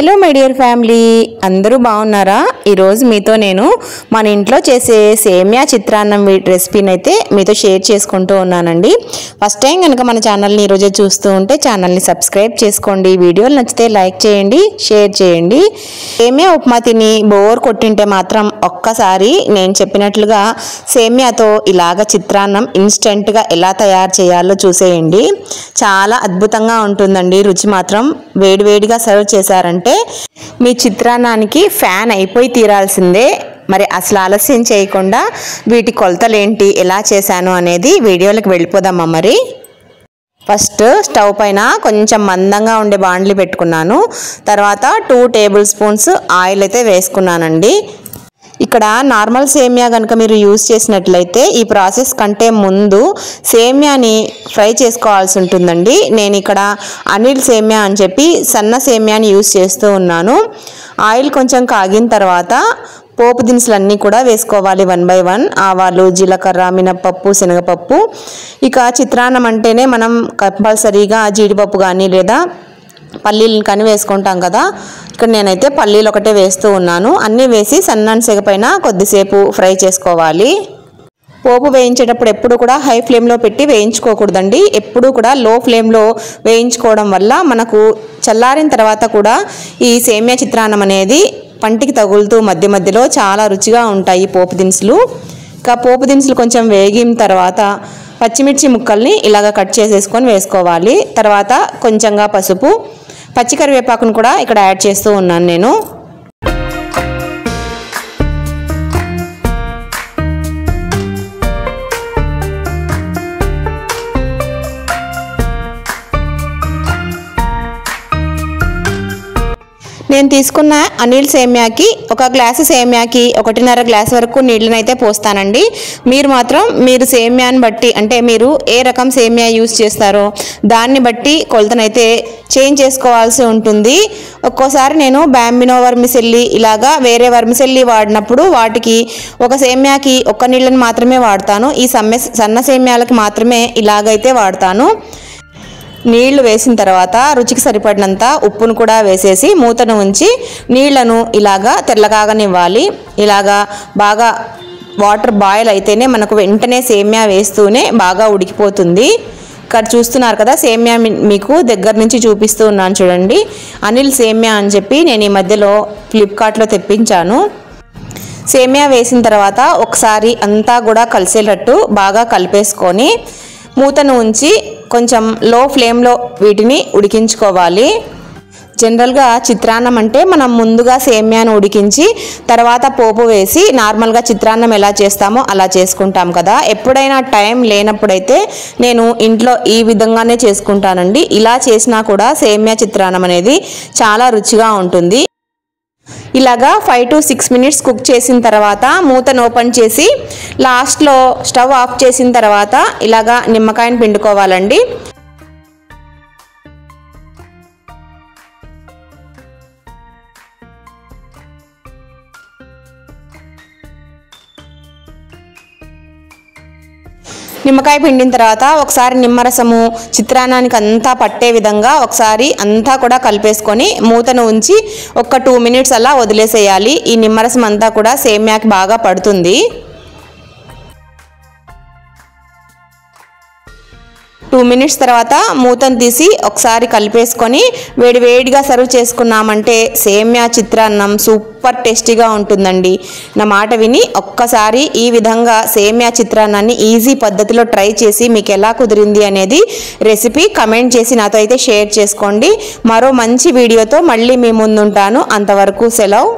Hello my dear family, అందరూ బాగున్నారా? ఈరోజు మీతో నేను మన ఇంట్లో చేసే సేమియా చిత్రాన్నం రెసిపీని అయితే మీతో షేర్ చేసుకుంటూ ఉన్నానండి. ఫస్ట్ టైం కనుక మన ఛానల్ని ఈరోజే చూస్తూ ఉంటే ఛానల్ని సబ్స్క్రైబ్ చేసుకోండి. వీడియోలు నచ్చితే లైక్ చేయండి, షేర్ చేయండి. సేమియా ఉప్మా తిని బోర్ కొట్టింటే మాత్రం ఒక్కసారి నేను చెప్పినట్లుగా సేమియాతో ఇలాగ చిత్రాన్నం ఇన్స్టెంట్గా ఎలా తయారు చేయాలో చూసేయండి. చాలా అద్భుతంగా ఉంటుందండి. రుచి మాత్రం వేడివేడిగా సర్వ్ చేశారంటే మీ చిత్రాన్నానికి ఫ్యాన్ అయిపోయి తీరాల్సిందే. మరి అసలు ఆలస్యం చేయకుండా వీటి కొలతలేంటి, ఎలా చేశాను అనేది వీడియోలకు వెళ్ళిపోదామా. మరి ఫస్ట్ స్టవ్ పైన కొంచెం మందంగా ఉండే బాండ్లీ పెట్టుకున్నాను. తర్వాత 2 టేబుల్ స్పూన్స్ ఆయిల్ అయితే వేసుకున్నానండి. ఇక్కడ నార్మల్ సేమియా కనుక మీరు యూజ్ చేసినట్లయితే ఈ ప్రాసెస్ కంటే ముందు సేమియాని ఫ్రై చేసుకోవాల్సి ఉంటుందండి. నేను ఇక్కడ అనిల్ సేమియా అని చెప్పి సన్న సేమియాని యూజ్ చేస్తూ ఉన్నాను. ఆయిల్ కొంచెం కాగిన తర్వాత పోపు దినుసులన్నీ కూడా వేసుకోవాలి 1 by 1. ఆవాలు, జీలకర్ర, మినపప్పు, శనగపప్పు. ఇక చిత్రాన్నం అంటేనే మనం కంపల్సరీగా జీడిపప్పు కానీ లేదా పల్లీలను కానీ వేసుకుంటాం కదా. ఇక్కడ నేనైతే పల్లీలు ఒకటే వేస్తూ ఉన్నాను. అన్నీ వేసి సన్నని సెగ పైన కొద్దిసేపు ఫ్రై చేసుకోవాలి. పోపు వేయించేటప్పుడు ఎప్పుడు కూడా హై ఫ్లేమ్లో పెట్టి వేయించుకోకూడదండి. ఎప్పుడు కూడా లో ఫ్లేమ్లో వేయించుకోవడం వల్ల మనకు చల్లారిన తర్వాత కూడా ఈ సేమియా చిత్రాన్నం అనేది పంటికి తగులుతూ మధ్య మధ్యలో చాలా రుచిగా ఉంటాయి పోపు దినుసులు. ఇంకా పోపు దినుసులు కొంచెం వేగిన తర్వాత పచ్చిమిర్చి ముక్కల్ని ఇలాగ కట్ చేసేసుకొని వేసుకోవాలి. తర్వాత కొంచెంగా పసుపు, పచ్చికరివేపాకును కూడా ఇక్కడ యాడ్ చేస్తూ ఉన్నాను నేను. నేను తీసుకున్న అనిల్ సేమియాకి 1 గ్లాసు సేమియాకి 1.5 గ్లాస్ వరకు నీళ్ళని అయితే పోస్తానండి. మీరు మాత్రం మీరు సేమియాని బట్టి, అంటే మీరు ఏ రకం సేమియా యూజ్ చేస్తారో దాన్ని బట్టి కొలతనైతే చేంజ్ చేసుకోవాల్సి ఉంటుంది. ఒక్కోసారి నేను బాంబినో వర్మిసెల్లి ఇలాగా వేరే వర్మిసెల్లి వాడినప్పుడు వాటికి ఒక సేమియాకి 1 నీళ్ళని మాత్రమే వాడతాను. ఈ సన్న సేమియాలకి మాత్రమే ఇలాగైతే వాడతాను. నీళ్లు వేసిన తర్వాత రుచికి సరిపడినంత ఉప్పును కూడా వేసేసి మూతను ఉంచి నీళ్లను ఇలాగా తెల్లగాగనివ్వాలి. ఇలాగా బాగా వాటర్ బాయిల్ అయితేనే మనకు వెంటనే సేమియా వేస్తూనే బాగా ఉడికిపోతుంది. ఇక్కడ చూస్తున్నారు కదా, సేమియా మీకు దగ్గర నుంచి చూపిస్తూ ఉన్నాను చూడండి. అనిల్ సేమియా అని చెప్పి నేను ఈ మధ్యలో ఫ్లిప్కార్ట్లో తెప్పించాను. సేమియా వేసిన తర్వాత ఒకసారి అంతా కూడా కలిసేటట్టు బాగా కలిపేసుకొని మూతను ఉంచి కొంచెం లో ఫ్లేమ్లో వీటిని ఉడికించుకోవాలి. జనరల్గా చిత్రాన్నం అంటే మనం ముందుగా సేమియాను ఉడికించి తర్వాత పోపు వేసి నార్మల్గా చిత్రాన్నం ఎలా చేస్తామో అలా చేసుకుంటాం కదా. ఎప్పుడైనా టైం లేనప్పుడైతే నేను ఇంట్లో ఈ విధంగానే చేసుకుంటానండి. ఇలా చేసినా కూడా సేమియా చిత్రాన్నం అనేది చాలా రుచిగా ఉంటుంది. ఇలాగా 5 to 6 మినిట్స్ కుక్ చేసిన తర్వాత మూతను ఓపెన్ చేసి లాస్ట్లో స్టవ్ ఆఫ్ చేసిన తర్వాత ఇలాగా నిమ్మకాయని పిండుకోవాలండి. నిమ్మకాయ పిండిన తర్వాత ఒకసారి నిమ్మరసము చిత్రాన్నానికి అంతా పట్టే విధంగా ఒకసారి అంతా కూడా కలిపేసుకొని మూతను ఉంచి 2 మినిట్స్ అలా వదిలేసేయాలి. ఈ నిమ్మరసం అంతా కూడా సేమియాకి బాగా పడుతుంది. 2 మినిట్స్ తర్వాత మూతను తీసి ఒకసారి కలిపేసుకొని వేడివేడిగా సర్వ్ చేసుకున్నామంటే సేమియా చిత్రాన్నం సూపర్ టేస్టీగా ఉంటుందండి. నా మాట విని ఒక్కసారి ఈ విధంగా సేమియా చిత్రాన్నాన్ని ఈజీ పద్ధతిలో ట్రై చేసి మీకు ఎలా కుదిరింది అనేది రెసిపీ కమెంట్ చేసి నాతో అయితే షేర్ చేసుకోండి. మరో మంచి వీడియోతో మళ్ళీ మీ ముందుంటాను. అంతవరకు సెలవు.